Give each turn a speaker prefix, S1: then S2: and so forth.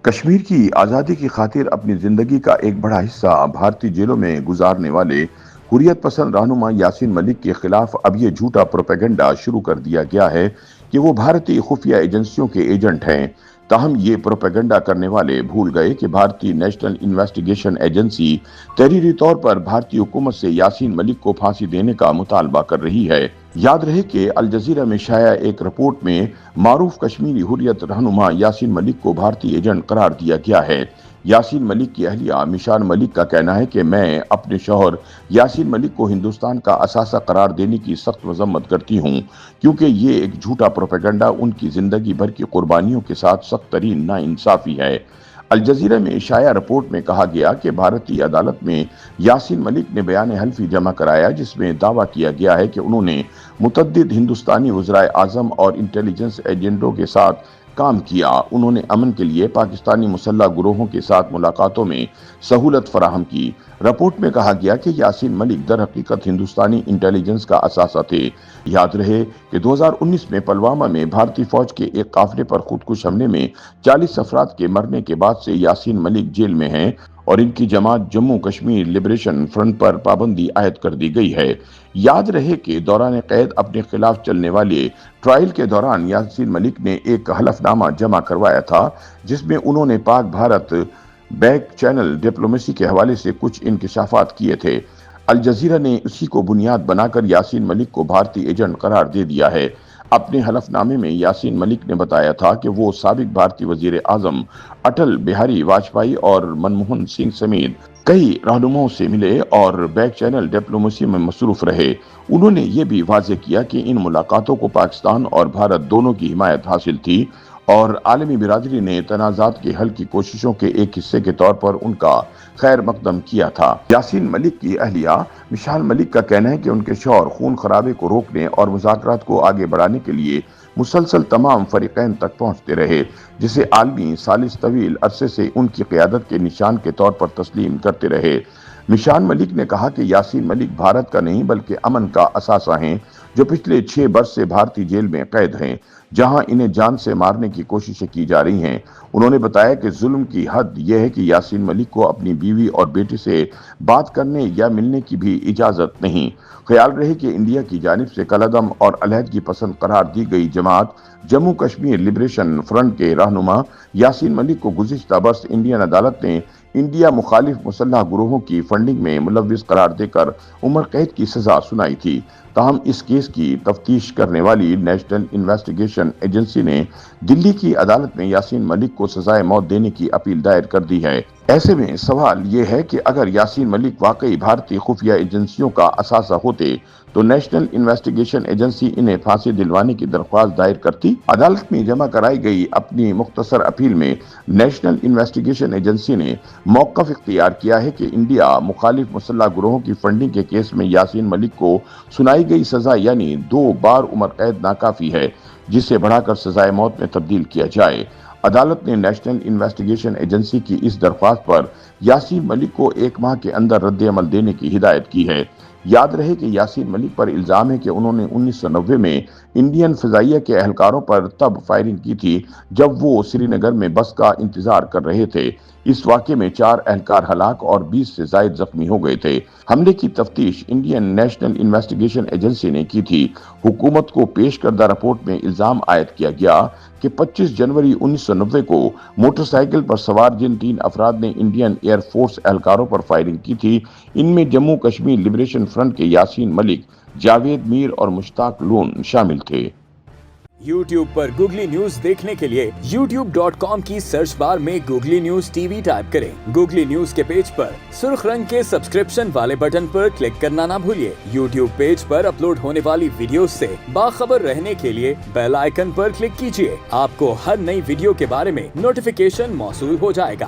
S1: کشمیر کی آزادی کی خاطر اپنی زندگی کا ایک بڑا حصہ بھارتی جیلوں میں گزارنے والے حریت پسند رہنما یاسین ملک کے خلاف اب یہ جھوٹا پروپیگنڈا شروع کر دیا گیا ہے کہ وہ بھارتی خفیہ ایجنسیوں کے ایجنٹ ہیں۔ تاہم یہ پروپیگنڈا کرنے والے بھول گئے کہ بھارتی نیشنل انویسٹیگیشن ایجنسی تحریری طور پر بھارتی حکومت سے یاسین ملک کو پھانسی دینے کا مطالبہ کر رہی ہے۔ یاد رہے کہ الجزیرہ میں شائع ایک رپورٹ میں معروف کشمیری حریت رہنما یاسین ملک کو بھارتی ایجنٹ قرار دیا گیا ہے۔ یاسین ملک کی اہلیہ مشان ملک کا کہنا ہے کہ میں اپنے شوہر یاسین ملک کو ہندوستان کا اثاثہ قرار دینے کی سخت مذمت کرتی ہوں، کیونکہ یہ ایک جھوٹا پروپیگنڈا ان کی زندگی بھر کی قربانیوں کے ساتھ سخت ترین ناانصافی ہے۔ الجزیرہ میں شائع رپورٹ میں کہا گیا کہ بھارتی عدالت میں یاسین ملک نے بیان حلفی جمع کرایا، جس میں دعویٰ کیا گیا ہے کہ انہوں نے متعدد ہندوستانی وزرائے اعظم اور انٹیلیجنس ایجنٹوں کے ساتھ کام کیا۔ انہوں نے امن کے لیے پاکستانی مسلح گروہوں کے ساتھ ملاقاتوں میں سہولت فراہم کی۔ رپورٹ میں کہا گیا کہ یاسین ملک در حقیقت ہندوستانی انٹیلیجنس کا اثاثہ تھے۔ یاد رہے کہ 2019 میں پلوامہ میں بھارتی فوج کے ایک قافلے پر خودکش حملے میں 40 افراد کے مرنے کے بعد سے یاسین ملک جیل میں ہیں اور ان کی جماعت جموں کشمیر لبریشن فرنٹ پر پابندی عائد کر دی گئی ہے۔ یاد رہے کہ دوران قید اپنے خلاف چلنے والے ٹرائل کے دوران یاسین ملک نے ایک حلف نامہ جمع کروایا تھا، جس میں انہوں نے پاک بھارت بیک چینل ڈپلومیسی کے حوالے سے کچھ انکشافات کیے تھے۔ الجزیرہ نے اسی کو بنیاد بنا کر یاسین ملک کو بھارتی ایجنٹ قرار دے دیا ہے۔ اپنے حلف نامے میں یاسین ملک نے بتایا تھا کہ وہ سابق بھارتی وزیر اعظم اٹل بہاری واجپئی اور منموہن سنگھ سمیت کئی رہنماؤں سے ملے اور بیک چینل ڈپلومیسی میں مصروف رہے۔ انہوں نے یہ بھی واضح کیا کہ ان ملاقاتوں کو پاکستان اور بھارت دونوں کی حمایت حاصل تھی اور عالمی برادری نے تنازعات کے حل کی کوششوں کے ایک حصے کے طور پر ان کا خیر مقدم کیا تھا۔ یاسین ملک کی اہلیہ مشان ملک کا کہنا ہے کہ ان کے شوہر خون خرابے کو روکنے اور مذاکرات کو آگے بڑھانے کے لیے مسلسل تمام فریقین تک پہنچتے رہے، جسے عالمی ثالث طویل عرصے سے ان کی قیادت کے نشان کے طور پر تسلیم کرتے رہے۔ مشان ملک نے کہا کہ یاسین ملک بھارت کا نہیں بلکہ امن کا اثاثہ ہیں، جو پچھلے 6 برس سے بھارتی جیل میں قید ہیں، جہاں انہیں جان سے مارنے کی کوششیں کی جا رہی ہیں۔ انہوں نے بتایا کہ ظلم کی حد یہ ہے کہ یاسین ملک کو اپنی بیوی اور بیٹے سے بات کرنے یا ملنے کی بھی اجازت نہیں۔ خیال رہے کہ انڈیا کی جانب سے کالعدم اور علیحدگی پسند قرار دی گئی جماعت جموں کشمیر لبریشن فرنٹ کے رہنما یاسین ملک کو گزشتہ برس انڈین عدالت نے انڈیا مخالف مسلح گروہوں کی فنڈنگ میں ملوث قرار دے کر عمر قید کی سزا سنائی تھی۔ تاہم اس کیس کی تفتیش کرنے والی نیشنل انویسٹیگیشن ایجنسی نے دلی کی عدالت میں یاسین ملک کو سزائے موت دینے کی اپیل دائر کر دی ہے۔ ایسے میں سوال یہ ہے کہ اگر یاسین ملک واقعی بھارتی خفیہ ایجنسیوں کا اثاثہ ہوتے تو نیشنل انویسٹیگیشن ایجنسی انہیں پھانسی دلوانے کی درخواست دائر کرتی۔ عدالت میں جمع کرائی گئی اپنی مختصر اپیل میں نیشنل انویسٹیگیشن ایجنسی نے موقف اختیار کیا ہے کہ انڈیا مخالف مسلح گروہوں کی فنڈنگ کے کیس میں یاسین ملک کو سنائی گئی سزا یعنی 2 بار عمر قید ناکافی ہے، جسے بڑھا کر سزائے موت میں تبدیل کیا جائے۔ عدالت نے نیشنل انویسٹیگیشن ایجنسی کی اس درخواست پر یاسین ملک کو 1 ماہ کے اندر رد عمل دینے کی ہدایت کی ہے۔ یاد رہے کہ یاسین ملک پر الزام ہے کہ انہوں نے 1990 میں انڈین فضائیہ کے اہلکاروں پر تب فائرنگ کی تھی جب وہ سری نگر میں بس کا انتظار کر رہے تھے۔ اس واقعے میں 4 اہلکار ہلاک اور 20 سے زائد زخمی ہو گئے تھے۔ حملے کی تفتیش انڈین نیشنل انویسٹیگیشن ایجنسی نے کی تھی۔ حکومت کو پیش کردہ رپورٹ میں الزام عائد کیا گیا کہ 25 جنوری 1990 کو موٹر سائیکل پر سوار جن 3 افراد نے انڈین ایئر فورس اہلکاروں پر فائرنگ کی تھی، ان میں جموں کشمیر لبریشن فرنٹ کے یاسین ملک، جاوید میر اور مشتاق لون شامل تھے۔
S2: YouTube پر گوگلی نیوز دیکھنے کے لیے youtube.com کی سرچ بار میں googly news T V type کریں۔ گوگلی نیوز کے پیج پر سرخ رنگ کے سبسکرپشن والے بٹن پر کلک کرنا نہ بھولیے۔ YouTube پیج پر اپلوڈ ہونے والی ویڈیوز سے باخبر رہنے کے لیے بیل آئیکن پر کلک کیجیے۔ آپ کو ہر نئی ویڈیو کے بارے میں نوٹیفیکیشن موصول ہو جائے گا۔